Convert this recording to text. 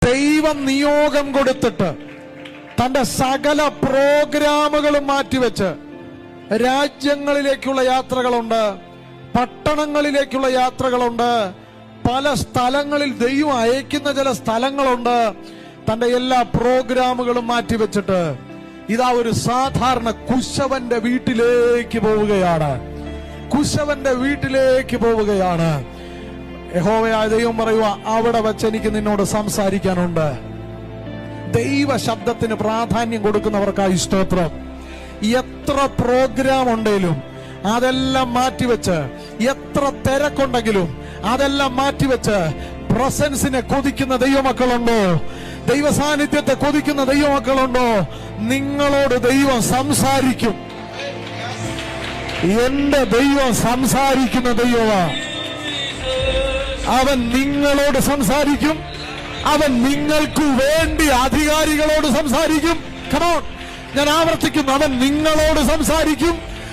ദൈവം നിയോഗം കൊടുത്തിട്ട് തന്റെ സകല പ്രോഗ്രാമുകളും മാറ്റിവെച്ച് രാജ്യങ്ങളിലേക്കുള്ള യാത്രകളുണ്ട്, പട്ടണങ്ങളിലേക്കുള്ള യാത്രകളുണ്ട്, പല സ്ഥലങ്ങളിൽ ദൈവം അയക്കുന്ന ചില സ്ഥലങ്ങളുണ്ട്. തന്റെ എല്ലാ പ്രോഗ്രാമുകളും മാറ്റിവെച്ചിട്ട് ഇതാ ഒരു സാധാരണ കുശവന്റെ വീട്ടിലേക്ക് പോവുകയാണ്. കുശവന്റെ വീട്ടിലേക്ക് പോവുകയാണ്. യഹോവയായ ദൈവം പറയുക, അവിടെ വെച്ച് എനിക്ക് നിന്നോട് സംസാരിക്കാനുണ്ട്. ദൈവ ശബ്ദത്തിന് പ്രാധാന്യം കൊടുക്കുന്നവർക്കായി സ്തോത്രം. എത്ര പ്രോഗ്രാം ഉണ്ടെങ്കിലും അതെല്ലാം മാറ്റിവെച്ച്, എത്ര തിരക്കുണ്ടെങ്കിലും അതെല്ലാം മാറ്റിവെച്ച് പ്രസൻസിനെ കൊതിക്കുന്ന ദൈവമക്കളുണ്ടോ? ദൈവ സാന്നിധ്യത്തെ കൊതിക്കുന്ന ദൈവമക്കളുണ്ടോ? നിങ്ങളോട് ദൈവം സംസാരിക്കും. എന്റെ ദൈവം സംസാരിക്കുന്ന ദൈവമാ. അവൻ നിങ്ങളോട് സംസാരിക്കും. അവൻ നിങ്ങൾക്ക് വേണ്ടി അധികാരികളോട് സംസാരിക്കും. കമോൺ, ഞാൻ ആവർത്തിക്കുന്നു, അവൻ നിങ്ങളോട് സംസാരിക്കും.